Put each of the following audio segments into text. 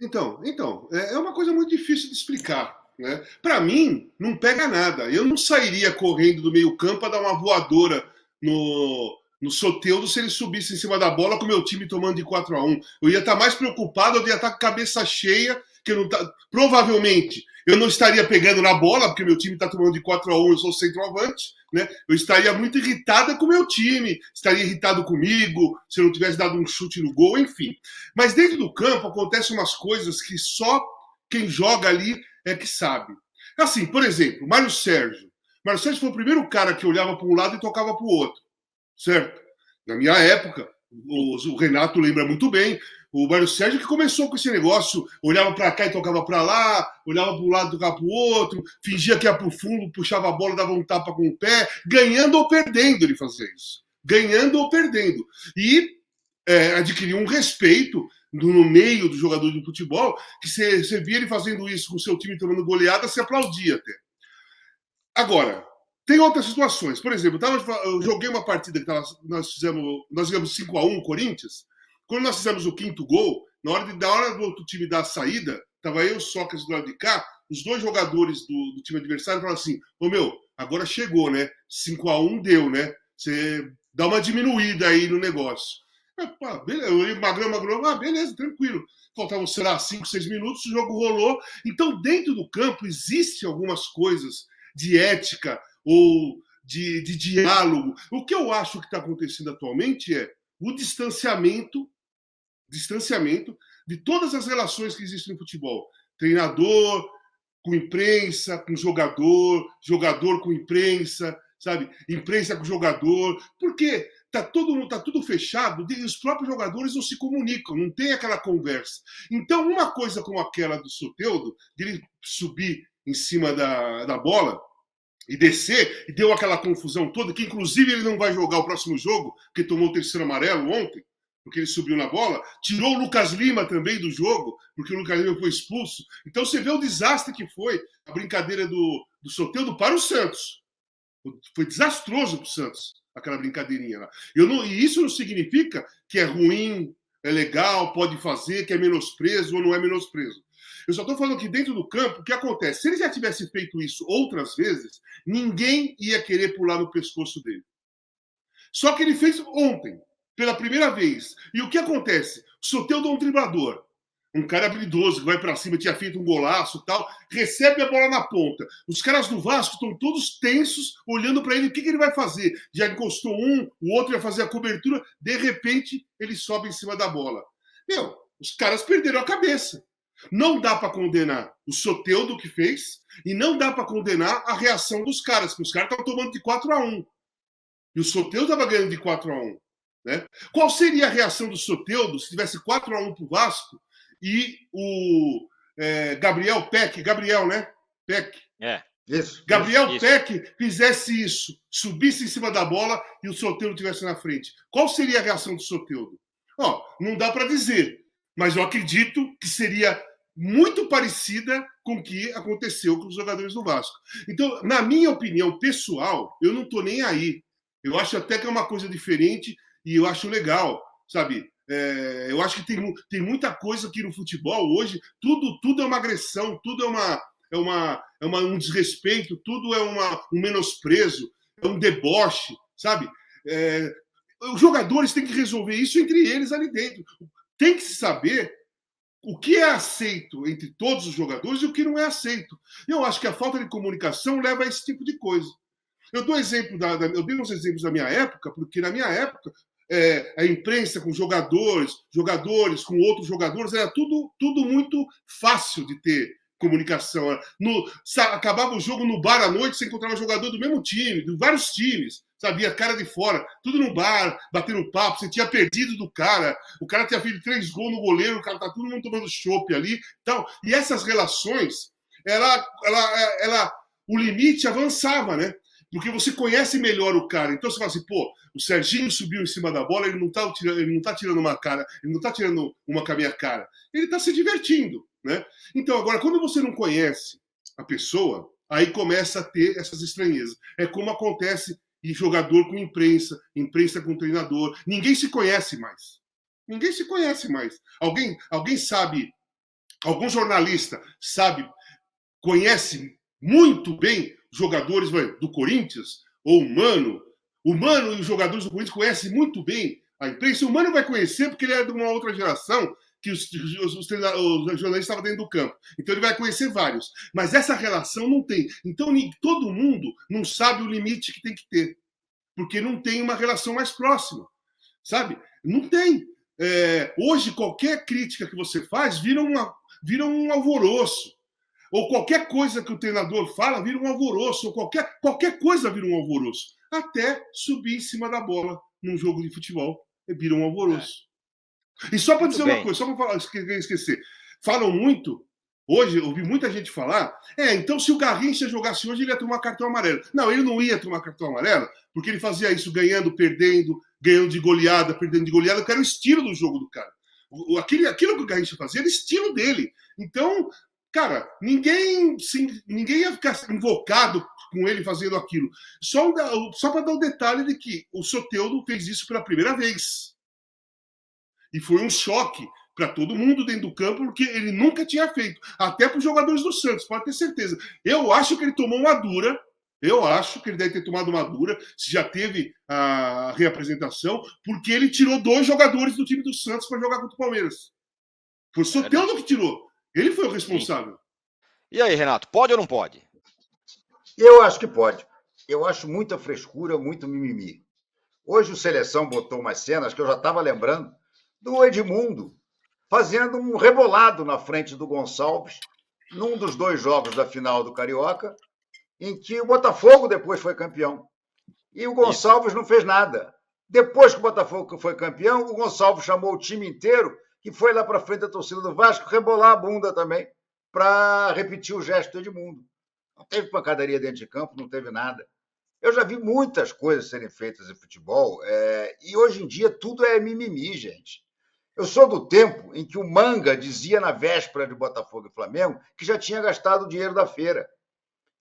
Então, é uma coisa muito difícil de explicar. Né? Para mim, não pega nada. Eu não sairia correndo do meio-campo para dar uma voadora no Soteldo se ele subisse em cima da bola com o meu time tomando de 4-1. Eu ia estar mais preocupado, eu ia estar com a cabeça cheia, que eu não tá... provavelmente eu não estaria pegando na bola, porque meu time está tomando de 4-1, eu sou centroavante. Né? Eu estaria muito irritada com o meu time, estaria irritado comigo, se eu não tivesse dado um chute no gol, enfim. Mas dentro do campo acontecem umas coisas que só quem joga ali é que sabe. Assim, por exemplo, Mário Sérgio. Mário Sérgio foi o primeiro cara que olhava para um lado e tocava para o outro, certo? Na minha época, o Renato lembra muito bem, o Mário Sérgio que começou com esse negócio, olhava para cá e tocava para lá, olhava para um lado e tocava para o outro, fingia que ia para o fundo, puxava a bola, dava um tapa com o pé, ganhando ou perdendo ele fazia isso. Ganhando ou perdendo. E adquiriu um respeito no meio do jogador de futebol, que você via ele fazendo isso com o seu time tomando goleada, se aplaudia até. Agora, tem outras situações. Por exemplo, eu joguei uma partida que nós ganhamos 5-1 o Corinthians. Quando nós fizemos o quinto gol, na hora do outro time dar a saída, estava eu e o Sócrates do lado de cá, os dois jogadores do time adversário falaram assim: ô meu, agora chegou, né? 5-1 deu, né? Você dá uma diminuída aí no negócio. Beleza, Magrão, beleza, tranquilo. Faltavam, sei lá, 5, 6 minutos, o jogo rolou. Então, dentro do campo, existem algumas coisas de ética ou de diálogo. O que eu acho que está acontecendo atualmente é o distanciamento de todas as relações que existem no futebol. Treinador com imprensa, com jogador, jogador com imprensa, sabe? Imprensa com jogador. Porque tá tudo fechado, e os próprios jogadores não se comunicam, não tem aquela conversa. Então, uma coisa como aquela do Soteldo, de ele subir em cima da bola e descer, e deu aquela confusão toda, que inclusive ele não vai jogar o próximo jogo, porque tomou o terceiro amarelo ontem, porque ele subiu na bola, tirou o Lucas Lima também do jogo, porque o Lucas Lima foi expulso. Então você vê o desastre que foi a brincadeira do Soteldo para o Santos. Foi desastroso para o Santos, aquela brincadeirinha lá. E isso não significa que é ruim, é legal, pode fazer, que é menosprezo ou não é menosprezo. Eu só estou falando que dentro do campo, o que acontece? Se ele já tivesse feito isso outras vezes, ninguém ia querer pular no pescoço dele. Só que ele fez ontem, pela primeira vez. E o que acontece? O Soteldo é um driblador. Um cara habilidoso que vai para cima, tinha feito um golaço e tal, recebe a bola na ponta. Os caras do Vasco estão todos tensos, olhando para ele, o que ele vai fazer? Já encostou um, o outro ia fazer a cobertura, de repente ele sobe em cima da bola. Meu, os caras perderam a cabeça. Não dá para condenar o Soteldo que fez e não dá para condenar a reação dos caras, porque os caras estão tomando de 4-1. E o Soteldo estava ganhando de 4-1. Né? Qual seria a reação do Soteldo se tivesse 4-1 para o Vasco e o Gabriel Peck, né? Peck. Gabriel Peck fizesse isso, subisse em cima da bola e o Soteldo estivesse na frente. Qual seria a reação do Soteldo? Não dá para dizer, mas eu acredito que seria muito parecida com o que aconteceu com os jogadores do Vasco. Então, na minha opinião pessoal, eu não estou nem aí. Eu acho até que é uma coisa diferente e eu acho legal, sabe? Eu acho que tem muita coisa aqui no futebol hoje, tudo é uma agressão, tudo é um desrespeito, tudo é um menosprezo, é um deboche, sabe? Os jogadores têm que resolver isso entre eles ali dentro. Tem que se saber o que é aceito entre todos os jogadores e o que não é aceito. Eu acho que a falta de comunicação leva a esse tipo de coisa. Eu dei uns exemplos da minha época, porque na minha época a imprensa com jogadores com outros jogadores, era tudo muito fácil de ter comunicação. Acabava o jogo no bar à noite, você encontrava jogador do mesmo time, de vários times, sabia, cara de fora, tudo no bar, batendo papo, você tinha perdido do cara, o cara tinha feito 3 gols no goleiro, o cara tá todo mundo tomando chopp ali. Então, e essas relações, o limite avançava, né? Porque você conhece melhor o cara. Então você fala assim, o Serginho subiu em cima da bola, ele não tá tirando uma cara, ele não tá tirando uma com a minha cara. Ele tá se divertindo, né? Então, agora, quando você não conhece a pessoa, aí começa a ter essas estranhezas. É como acontece em jogador com imprensa com treinador. Ninguém se conhece mais. Alguém sabe Algum jornalista conhece muito bem jogadores do Corinthians, ou o Mano e os jogadores do Corinthians conhecem muito bem a imprensa. O Mano vai conhecer porque ele é de uma outra geração que os jornalistas estavam dentro do campo. Então ele vai conhecer vários. Mas essa relação não tem. Então todo mundo não sabe o limite que tem que ter. Porque não tem uma relação mais próxima. Sabe? Não tem. Hoje, qualquer crítica que você faz vira um alvoroço. Ou qualquer coisa que o treinador fala vira um alvoroço. Ou qualquer coisa vira um alvoroço. Até subir em cima da bola num jogo de futebol vira um alvoroço. E só para dizer uma coisa, só para esquecer. Falam muito, hoje, eu ouvi muita gente falar, então se o Garrincha jogasse hoje, ele ia tomar cartão amarelo. Não, ele não ia tomar cartão amarelo, porque ele fazia isso ganhando, perdendo, ganhando de goleada, perdendo de goleada, que era o estilo do jogo do cara. Aquilo que o Garrincha fazia era o estilo dele. Então, cara, ninguém ia ficar invocado com ele fazendo aquilo. Só para dar o detalhe de que o Soteldo fez isso pela primeira vez. E foi um choque para todo mundo dentro do campo, porque ele nunca tinha feito. Até para os jogadores do Santos, pode ter certeza. Eu acho que ele tomou uma dura. Eu acho que ele deve ter tomado uma dura, se já teve a reapresentação, porque ele tirou 2 jogadores do time do Santos para jogar contra o Palmeiras. Foi o Soteldo que tirou. Ele foi o responsável. Sim. E aí, Renato, pode ou não pode? Eu acho que pode. Eu acho muita frescura, muito mimimi. Hoje o Seleção botou umas cenas que eu já estava lembrando do Edmundo fazendo um rebolado na frente do Gonçalves num dos 2 jogos da final do Carioca, em que o Botafogo depois foi campeão. E o Gonçalves não fez nada. Depois que o Botafogo foi campeão, o Gonçalves chamou o time inteiro e foi lá para frente da torcida do Vasco rebolar a bunda também para repetir o gesto do Edmundo. Não teve pancadaria dentro de campo, não teve nada. Eu já vi muitas coisas serem feitas em futebol e hoje em dia tudo é mimimi, gente. Eu sou do tempo em que o Manga dizia na véspera de Botafogo e Flamengo que já tinha gastado o dinheiro da feira.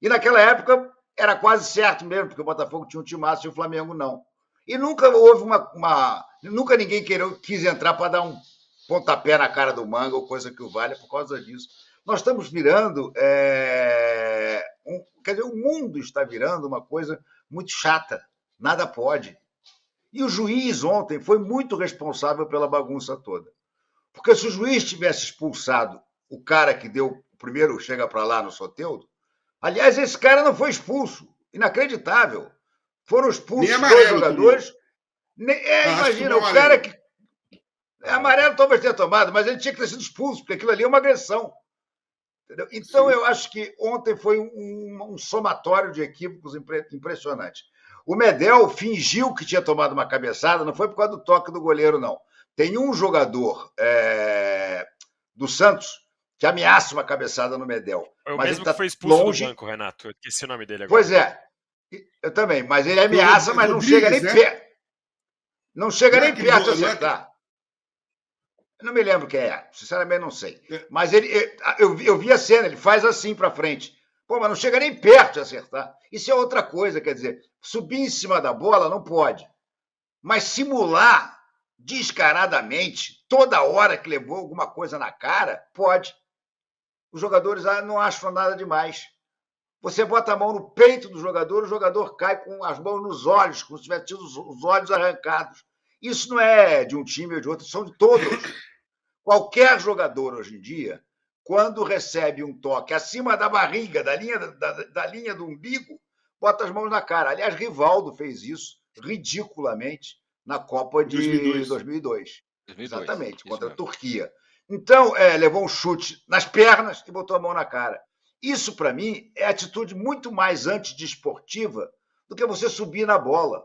E naquela época era quase certo mesmo, porque o Botafogo tinha um timaço e o Flamengo não. E nunca houve nunca ninguém quis entrar para dar um pontapé na cara do Manga ou coisa que o valha por causa disso. Nós estamos virando... quer dizer, o mundo está virando uma coisa muito chata. Nada pode. E o juiz ontem foi muito responsável pela bagunça toda. Porque se o juiz tivesse expulsado o cara que deu o primeiro chega para lá no Soteldo, aliás, esse cara não foi expulso. Inacreditável. Foram expulsos 2 jogadores. Imagina, o cara que... amarelo talvez tenha tomado, mas ele tinha que ter sido expulso, porque aquilo ali é uma agressão. Entendeu? Então, sim, eu acho que ontem foi um somatório de equívocos impressionante. O Medel fingiu que tinha tomado uma cabeçada, não foi por causa do toque do goleiro, não. Tem um jogador do Santos que ameaça uma cabeçada no Medel. Foi o mas mesmo ele tá que foi expulso longe do banco, Renato. Eu esqueci o nome dele agora. Pois é, eu também, mas ele ameaça, mas não chega nem perto. Não chega nem perto de acertar. Eu não me lembro quem é, sinceramente não sei. Mas eu vi a cena, ele faz assim para frente. Pô, mas não chega nem perto de acertar. Isso é outra coisa, quer dizer, subir em cima da bola não pode. Mas simular descaradamente, toda hora que levou alguma coisa na cara, pode. Os jogadores não acham nada demais. Você bota a mão no peito do jogador, o jogador cai com as mãos nos olhos, como se tivesse tido os olhos arrancados. Isso não é de um time ou de outro, são de todos. Qualquer jogador hoje em dia, quando recebe um toque acima da barriga, da linha do umbigo, bota as mãos na cara. Aliás, Rivaldo fez isso ridiculamente na Copa de 2002. Exatamente, contra a Turquia. Então, levou um chute nas pernas e botou a mão na cara. Isso, para mim, é atitude muito mais antidesportiva do que você subir na bola.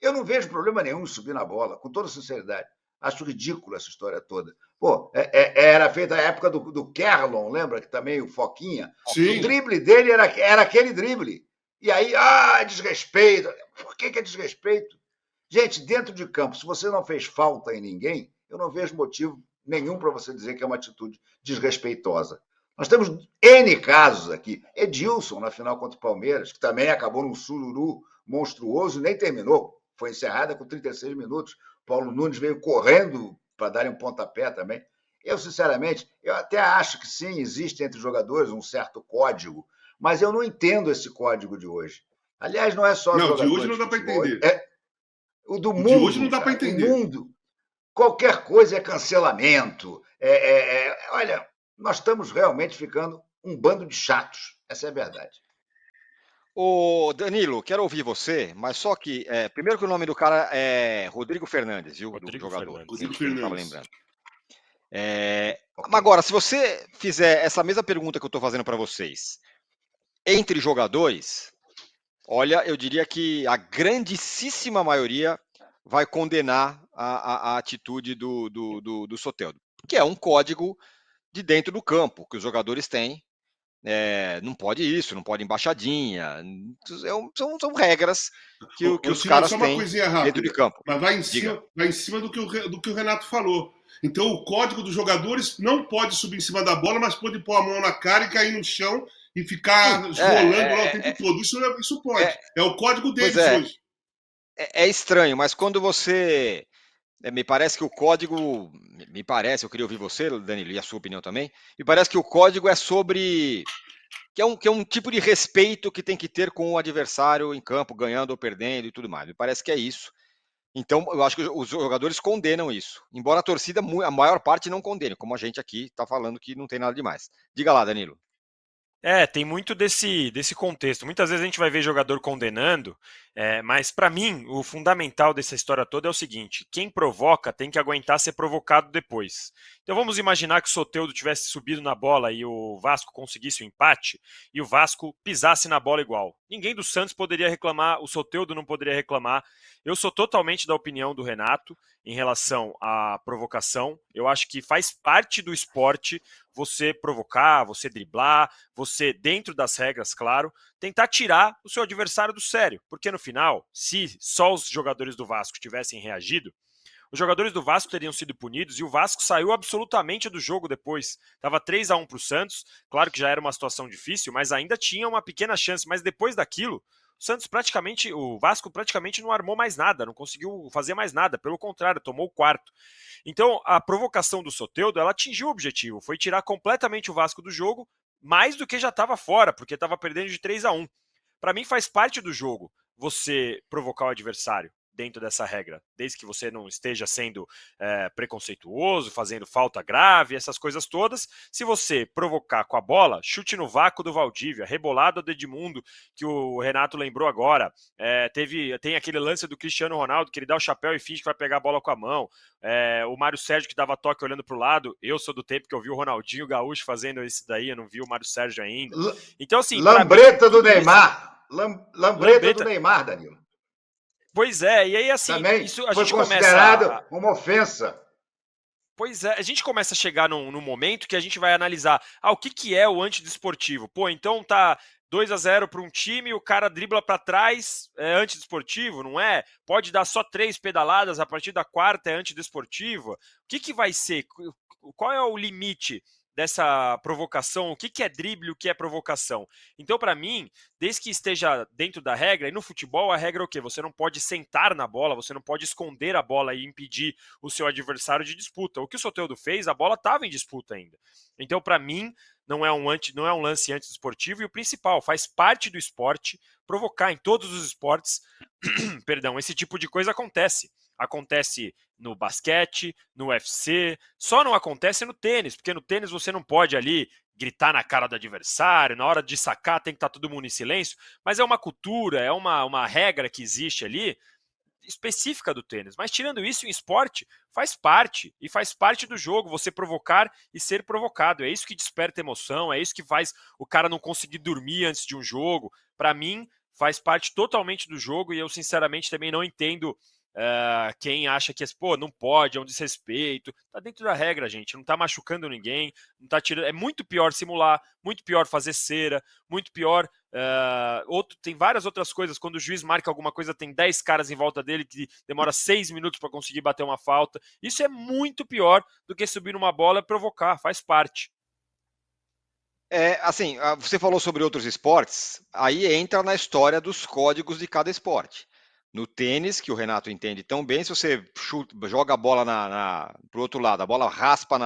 Eu não vejo problema nenhum em subir na bola, com toda sinceridade. Acho ridículo essa história toda. Pô, era feita a época do Kerlon, lembra? Que também o Foquinha. Sim. O drible dele era aquele drible. E aí, desrespeito. Por que é desrespeito? Gente, dentro de campo, se você não fez falta em ninguém, eu não vejo motivo nenhum para você dizer que é uma atitude desrespeitosa. Nós temos N casos aqui. Edilson, na final contra o Palmeiras, que também acabou num sururu monstruoso e nem terminou. Foi encerrada com 36 minutos. Paulo Nunes veio correndo para dar um pontapé também. Eu, sinceramente, eu até acho que sim, existe entre os jogadores um certo código, mas eu não entendo esse código de hoje. Aliás, não é só Não, de hoje jogadores não de dá para futebol, entender. é o do O de hoje não mundo, dá para cara. O entender. mundo. Qualquer coisa é cancelamento. Olha, nós estamos realmente ficando um bando de chatos. Essa é a verdade. Ô, Danilo, quero ouvir você, mas só que, primeiro que o nome do cara é Rodrigo Fernandes, viu? Do Rodrigo jogador. Fernandes. Rodrigo Que eu não estava Fernandes. lembrando. Ok. Agora, se você fizer essa mesma pergunta que eu estou fazendo para vocês, entre jogadores, olha, eu diria que a grandíssima maioria vai condenar a atitude do Soteldo, que é um código de dentro do campo que os jogadores têm. Não pode isso, não pode embaixadinha. São regras que os Timão, caras só uma têm coisinha dentro de rápida. campo. Mas Diga. vai em cima do que o Renato falou. Então, o código dos jogadores não pode subir em cima da bola, mas pode pôr a mão na cara e cair no chão e ficar rolando lá o tempo todo. Isso pode. É o código deles hoje. É estranho, mas quando você. Me parece que o código. Me parece, eu queria ouvir você, Danilo, e a sua opinião também. Me parece que o código é sobre. Que é um tipo de respeito que tem que ter com o adversário em campo, ganhando ou perdendo e tudo mais. Me parece que é isso. Então, eu acho que os jogadores condenam isso. Embora a torcida, a maior parte, não condene, como a gente aqui está falando que não tem nada demais. Diga lá, Danilo. Tem muito desse contexto. Muitas vezes a gente vai ver jogador condenando, mas para mim o fundamental dessa história toda é o seguinte: quem provoca tem que aguentar ser provocado depois. Então vamos imaginar que o Soteldo tivesse subido na bola e o Vasco conseguisse o empate e o Vasco pisasse na bola igual. Ninguém do Santos poderia reclamar, o Soteldo não poderia reclamar. Eu sou totalmente da opinião do Renato em relação à provocação. Eu acho que faz parte do esporte você provocar, você driblar, você, dentro das regras, claro, tentar tirar o seu adversário do sério. Porque no final, se só os jogadores do Vasco tivessem reagido, os jogadores do Vasco teriam sido punidos e o Vasco saiu absolutamente do jogo depois. Estava 3-1 para o Santos, claro que já era uma situação difícil, mas ainda tinha uma pequena chance. Mas depois daquilo, o Vasco praticamente não armou mais nada, não conseguiu fazer mais nada, pelo contrário, tomou o quarto. Então, a provocação do Soteldo, ela atingiu o objetivo, foi tirar completamente o Vasco do jogo, mais do que já estava fora, porque estava perdendo de 3-1. Para mim, faz parte do jogo você provocar o adversário dentro dessa regra, desde que você não esteja sendo preconceituoso, fazendo falta grave, essas coisas todas. Se você provocar com a bola, chute no vácuo do Valdívia, rebolada do Edmundo, que o Renato lembrou agora. Tem aquele lance do Cristiano Ronaldo, que ele dá o chapéu e finge que vai pegar a bola com a mão. O Mário Sérgio que dava toque olhando para o lado. Eu sou do tempo que eu vi o Ronaldinho Gaúcho fazendo isso daí, eu não vi o Mário Sérgio ainda. Então, assim, Lambreta do Neymar. Lambreta do Neymar, Danilo. Pois é, e aí assim, também isso a foi gente considerado uma ofensa. Pois é, a gente começa a chegar num momento que a gente vai analisar o que é o antidesportivo. Pô, então tá 2-0 para um time, o cara dribla para trás, é antidesportivo, não é? Pode dar só 3 pedaladas, a partir da quarta é antidesportivo. O que vai ser? Qual é o limite dessa provocação? O que é drible, o que é provocação? Então, para mim, desde que esteja dentro da regra, e no futebol a regra é o quê? Você não pode sentar na bola, você não pode esconder a bola e impedir o seu adversário de disputa. O que o Soteldo fez, a bola estava em disputa ainda. Então, para mim, não é um lance antidesportivo, e o principal, faz parte do esporte provocar em todos os esportes. Perdão, esse tipo de coisa acontece. Acontece no basquete, no UFC, só não acontece no tênis, porque no tênis você não pode ali gritar na cara do adversário, na hora de sacar tem que estar todo mundo em silêncio, mas é uma cultura, é uma regra que existe ali, específica do tênis. Mas tirando isso, em esporte, faz parte do jogo, você provocar e ser provocado. É isso que desperta emoção, é isso que faz o cara não conseguir dormir antes de um jogo. Para mim, faz parte totalmente do jogo e eu, sinceramente, também não entendo quem acha que não pode, é um desrespeito. Tá dentro da regra, gente. Não tá machucando ninguém, não tá tirando. É muito pior simular, muito pior fazer cera, muito pior. Tem várias outras coisas. Quando o juiz marca alguma coisa, tem 10 caras em volta dele que demora 6 minutos para conseguir bater uma falta. Isso é muito pior do que subir numa bola e provocar, faz parte. Assim, você falou sobre outros esportes, aí entra na história dos códigos de cada esporte. No tênis, que o Renato entende tão bem, se você joga a bola pro outro lado, a bola raspa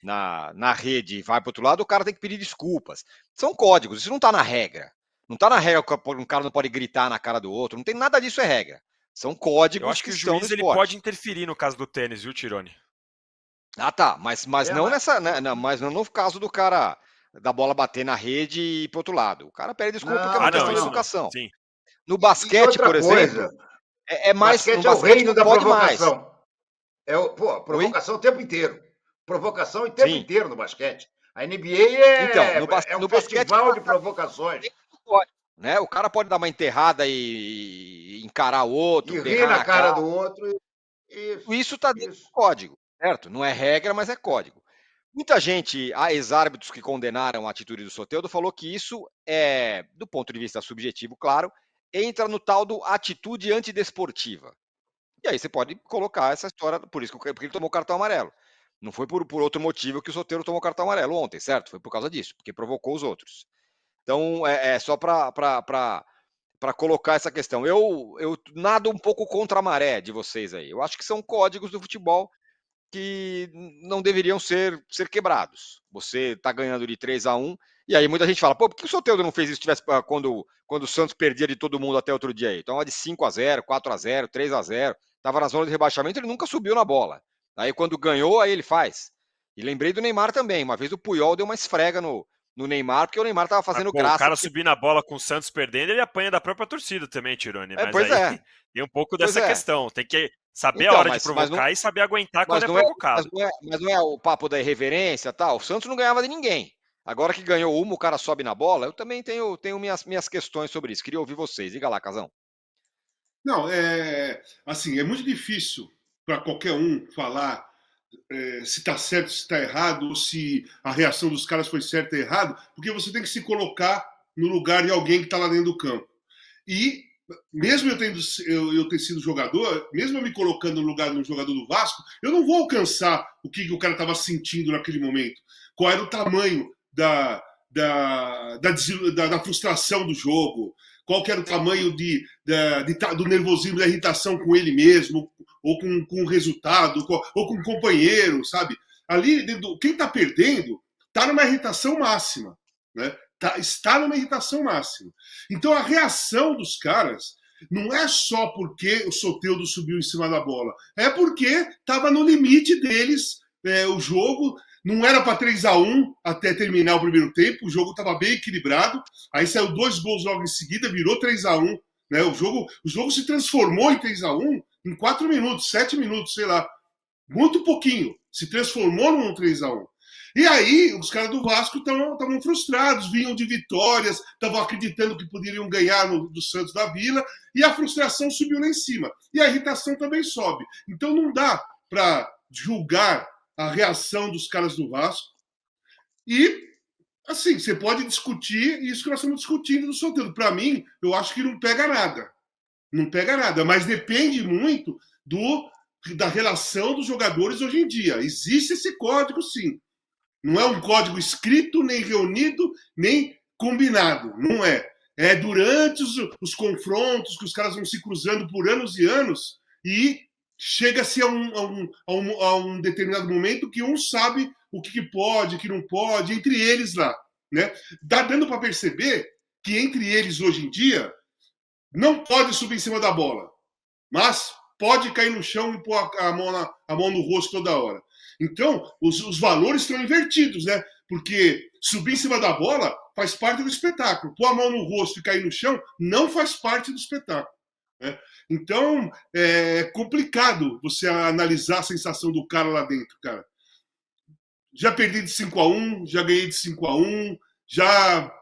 na rede e vai pro outro lado, o cara tem que pedir desculpas. São códigos, isso não tá na regra. Não tá na regra que um cara não pode gritar na cara do outro, não tem nada disso, é regra. São códigos. Eu acho que o estão juiz no ele esporte. pode interferir no caso do tênis, viu, Tironi? Ah, tá, mas não mas não no caso do cara da bola bater na rede e ir pro outro lado. O cara pede desculpa porque é uma questão de educação. Sim. No basquete, por exemplo, é mais. Basquete no é o reino da pode provocação. Mais. Provocação o tempo inteiro. Provocação o tempo Sim. inteiro no basquete. A NBA Então, é um festival de provocações. Pode, né? O cara pode dar uma enterrada e encarar o outro, E rir na cara do outro. Isso está dentro do código, certo? Não é regra, mas é código. Muita gente, ex-árbitros que condenaram a atitude do Soteldo, falou que isso é, do ponto de vista subjetivo, claro, entra no tal do atitude antidesportiva. E aí você pode colocar essa história, por isso que porque ele tomou cartão amarelo. Não foi por outro motivo que o Soteldo tomou cartão amarelo ontem, certo? Foi por causa disso, porque provocou os outros. Então, é só para colocar essa questão. Eu nado um pouco contra a maré de vocês aí. Eu acho que são códigos do futebol que não deveriam ser quebrados. Você está ganhando de 3-1, e aí muita gente fala, pô, por que o Soteldo não fez isso quando o Santos perdia de todo mundo até outro dia aí? Então, de 5-0, 4-0, 3-0, estava na zona de rebaixamento, ele nunca subiu na bola. Aí quando ganhou, aí ele faz. E lembrei do Neymar também, uma vez o Puyol deu uma esfrega no Neymar, porque o Neymar estava fazendo graça. O cara subir na bola com o Santos perdendo, ele apanha da própria torcida também, Tironi. Mas pois aí tem um pouco dessa questão. Tem que saber a hora de provocar e saber aguentar quando é provocado. Mas não é o papo da irreverência e tal. O Santos não ganhava de ninguém. Agora que ganhou uma, o cara sobe na bola. Eu também tenho minhas questões sobre isso. Queria ouvir vocês. Diga lá, Casão. Não, assim, é muito difícil para qualquer um falar se está certo, se está errado, ou se a reação dos caras foi certa ou errada, porque você tem que se colocar no lugar de alguém que está lá dentro do campo. E mesmo eu ter sido jogador, mesmo eu me colocando no lugar de um jogador do Vasco, eu não vou alcançar o que o cara estava sentindo naquele momento. Qual era o tamanho da frustração do jogo, qual que era o tamanho do nervosismo, da irritação com ele mesmo, ou com o resultado, ou com o companheiro, sabe? Ali, quem está perdendo está numa irritação máxima, né? Está numa irritação máxima. Então a reação dos caras não é só porque o Soteldo subiu em cima da bola, é porque estava no limite deles o jogo. Não era para 3-1 até terminar o primeiro tempo, o jogo estava bem equilibrado, aí saiu 2 gols logo em seguida, virou 3-1, né? O jogo se transformou em 3-1 em 4 minutos, 7 minutos, sei lá, muito pouquinho, se transformou num 3-1. E aí os caras do Vasco estavam frustrados, vinham de vitórias, estavam acreditando que poderiam ganhar do Santos da Vila, e a frustração subiu lá em cima, e a irritação também sobe. Então não dá para julgar a reação dos caras do Vasco. E, assim, você pode discutir isso que nós estamos discutindo do Soteldo. Para mim, eu acho que não pega nada. Não pega nada, mas depende muito da relação dos jogadores hoje em dia. Existe esse código, sim. Não é um código escrito, nem reunido, nem combinado. Não é. É durante os confrontos que os caras vão se cruzando por anos e anos e chega-se a um determinado momento que um sabe o que pode, o que não pode, entre eles lá. Né? Dá dando para perceber que entre eles, hoje em dia, não pode subir em cima da bola, mas pode cair no chão e pôr a mão no rosto toda hora. Então, os valores estão invertidos, né? Porque subir em cima da bola faz parte do espetáculo. Pôr a mão no rosto e cair no chão não faz parte do espetáculo. Né? Então, é complicado você analisar a sensação do cara lá dentro, cara. Já perdi de 5-1, já ganhei de 5-1, já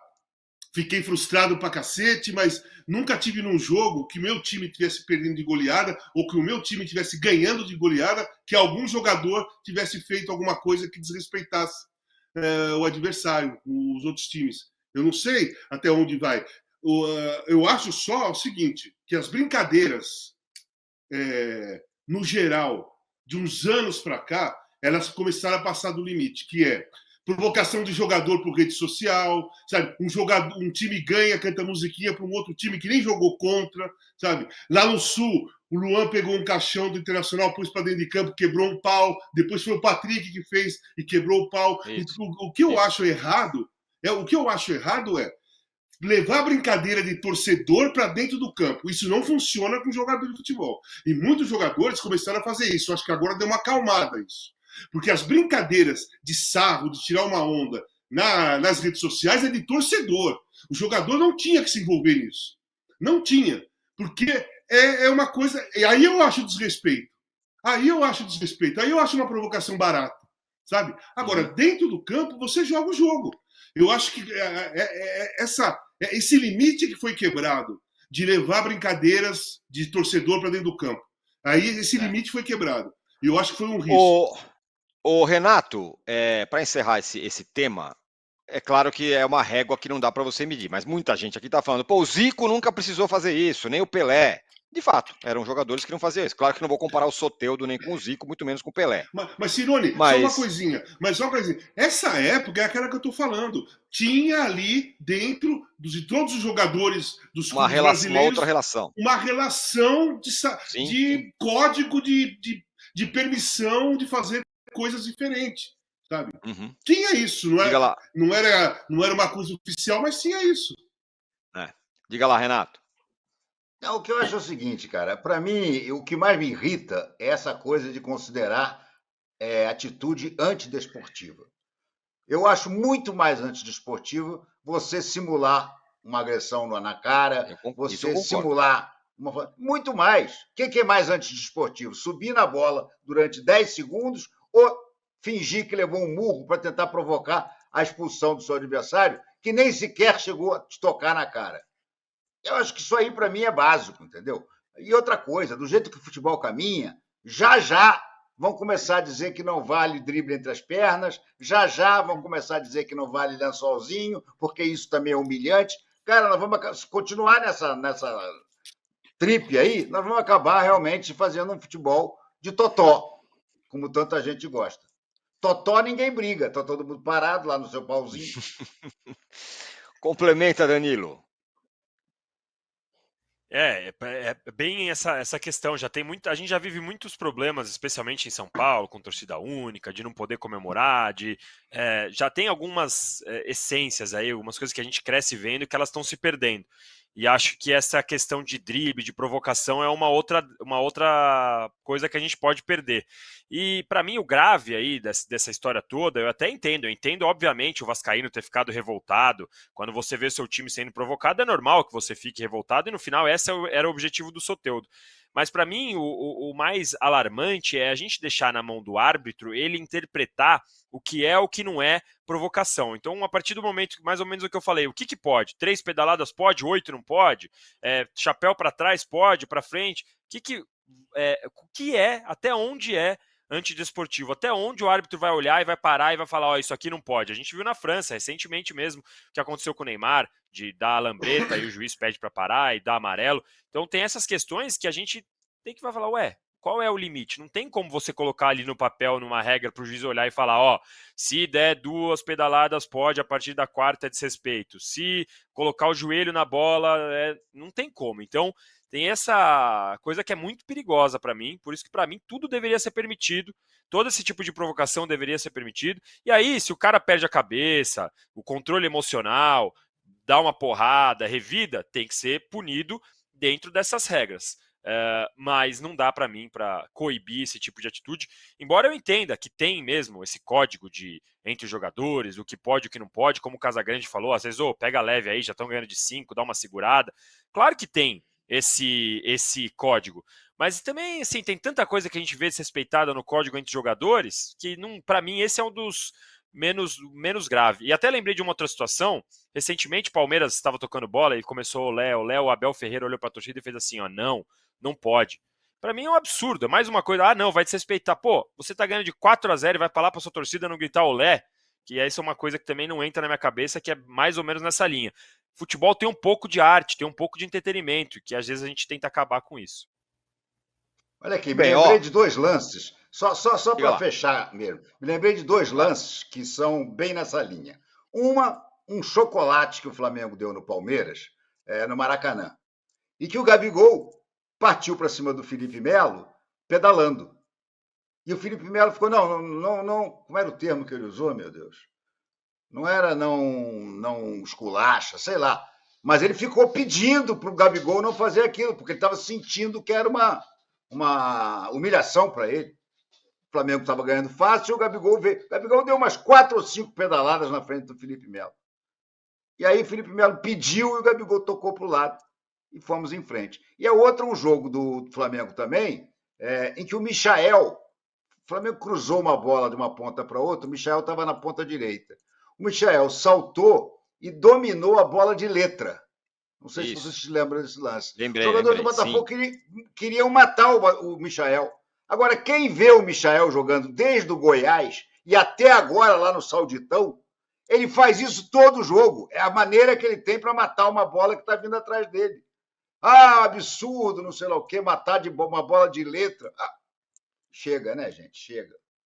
fiquei frustrado pra cacete, mas nunca tive num jogo que meu time estivesse perdendo de goleada ou que o meu time estivesse ganhando de goleada, que algum jogador tivesse feito alguma coisa que desrespeitasse o adversário, os outros times. Eu não sei até onde vai. Eu acho só o seguinte, que as brincadeiras, no geral, de uns anos para cá, elas começaram a passar do limite, que é provocação de jogador por rede social, sabe? Um time ganha, canta musiquinha para um outro time que nem jogou contra, sabe? Lá no Sul, o Luan pegou um caixão do Internacional, pôs para dentro de campo, quebrou um pau. Depois foi o Patrick que fez e quebrou o pau. O que eu acho errado é levar a brincadeira de torcedor para dentro do campo. Isso não funciona com jogador de futebol. E muitos jogadores começaram a fazer isso. Eu acho que agora deu uma acalmada isso. Porque as brincadeiras de sarro, de tirar uma onda nas redes sociais é de torcedor. O jogador não tinha que se envolver nisso. Não tinha. Porque é uma coisa... E aí eu acho desrespeito. Aí eu acho uma provocação barata. Sabe? Agora, dentro do campo, você joga o jogo. Eu acho que esse limite que foi quebrado de levar brincadeiras de torcedor para dentro do campo. Aí esse limite foi quebrado. E eu acho que foi um risco. Ô Renato, para encerrar esse tema, é claro que é uma régua que não dá para você medir, mas muita gente aqui está falando, o Zico nunca precisou fazer isso, nem o Pelé. De fato, eram jogadores que não faziam isso. Claro que não vou comparar o Soteldo nem com o Zico, muito menos com o Pelé. Mas Cirone, só uma coisinha. Essa época é aquela que eu estou falando. Tinha ali dentro de todos os jogadores dos clubes brasileiros... Uma outra relação. Uma relação de código de permissão de fazer coisas diferentes, sabe? Tinha isso, não era uma coisa oficial, mas tinha isso. Diga lá, Renato. Não, o que eu acho é o seguinte, cara, para mim, o que mais me irrita é essa coisa de considerar atitude antidesportiva. Eu acho muito mais antidesportivo você simular uma agressão na cara, você simular muito mais. O que é mais antidesportivo? Subir na bola durante 10 segundos ou fingir que levou um murro para tentar provocar a expulsão do seu adversário, que nem sequer chegou a te tocar na cara. Eu acho que isso aí, para mim, é básico, entendeu? E outra coisa, do jeito que o futebol caminha, já vão começar a dizer que não vale drible entre as pernas, já vão começar a dizer que não vale lençolzinho, porque isso também é humilhante. Cara, nós vamos continuar nessa trip aí, nós vamos acabar realmente fazendo um futebol de totó, como tanta gente gosta. Totó ninguém briga, tá todo mundo parado lá no seu pauzinho. Complementa, Danilo. É bem essa questão. A gente já vive muitos problemas, especialmente em São Paulo, com torcida única, de não poder comemorar, já tem algumas essências aí, algumas coisas que a gente cresce vendo que elas estão se perdendo. E acho que essa questão de drible, de provocação, é uma outra coisa que a gente pode perder. E para mim o grave aí dessa história toda, eu entendo obviamente o vascaíno ter ficado revoltado. Quando você vê seu time sendo provocado, é normal que você fique revoltado, e no final esse era o objetivo do Soteldo. Mas para mim o mais alarmante é a gente deixar na mão do árbitro ele interpretar o que é ou o que não é provocação. Então, a partir do momento, mais ou menos o que eu falei, o que pode? 3 pedaladas pode, 8 não pode? Chapéu para trás pode, para frente? O que é, até onde é antidesportivo? Até onde o árbitro vai olhar e vai parar e vai falar, isso aqui não pode? A gente viu na França, recentemente mesmo, o que aconteceu com o Neymar, de dar a lambreta e o juiz pede para parar e dar amarelo. Então, tem essas questões que a gente tem que falar, qual é o limite? Não tem como você colocar ali no papel, numa regra, para o juiz olhar e falar, se der 2 pedaladas pode, a partir da 4ª é desrespeito. Se colocar o joelho na bola, não tem como. Então, tem essa coisa que é muito perigosa para mim, por isso que para mim tudo deveria ser permitido, todo esse tipo de provocação deveria ser permitido. E aí, se o cara perde a cabeça, o controle emocional, dá uma porrada, revida, tem que ser punido dentro dessas regras. Mas não dá para mim para coibir esse tipo de atitude, embora eu entenda que tem mesmo esse código entre os jogadores, o que pode e o que não pode, como o Casagrande falou, às vezes, pega leve aí, já estão ganhando de 5, dá uma segurada. Claro que tem esse código, mas também assim, tem tanta coisa que a gente vê desrespeitada no código entre jogadores, que para mim esse é um dos menos grave. E até lembrei de uma outra situação. Recentemente o Palmeiras estava tocando bola e começou o Abel Ferreira olhou para a torcida e fez assim, não pode. Para mim é um absurdo, é mais uma coisa, não, vai desrespeitar. Você tá ganhando de 4-0 e vai falar para sua torcida não gritar olé, que essa é uma coisa que também não entra na minha cabeça, que é mais ou menos nessa linha. Futebol tem um pouco de arte, tem um pouco de entretenimento, que às vezes a gente tenta acabar com isso. Olha aqui, me lembrei de 2 lances, só para fechar mesmo. Me lembrei de 2 lances que são bem nessa linha. Um chocolate que o Flamengo deu no Palmeiras, no Maracanã, e que o Gabigol partiu para cima do Felipe Melo pedalando. E o Felipe Melo ficou, não, como era o termo que ele usou, meu Deus? Não era não esculacha, sei lá. Mas ele ficou pedindo para o Gabigol não fazer aquilo, porque ele estava sentindo que era uma humilhação para ele. O Flamengo estava ganhando fácil e o Gabigol veio. O Gabigol deu umas 4 ou 5 pedaladas na frente do Felipe Melo. E aí o Felipe Melo pediu e o Gabigol tocou para o lado e fomos em frente. E é outro um jogo do Flamengo também, em que o Michael, o Flamengo cruzou uma bola de uma ponta para outra, o Michael estava na ponta direita. O Michael saltou e dominou a bola de letra. Não sei se vocês se lembram desse lance. Lembrei, os jogadores do Botafogo queriam matar o Michael. Agora, quem vê o Michael jogando desde o Goiás e até agora lá no Sauditão, ele faz isso todo jogo. É a maneira que ele tem para matar uma bola que está vindo atrás dele. Absurdo, não sei lá o quê, matar de uma bola de letra. Chega, né, gente? Chega.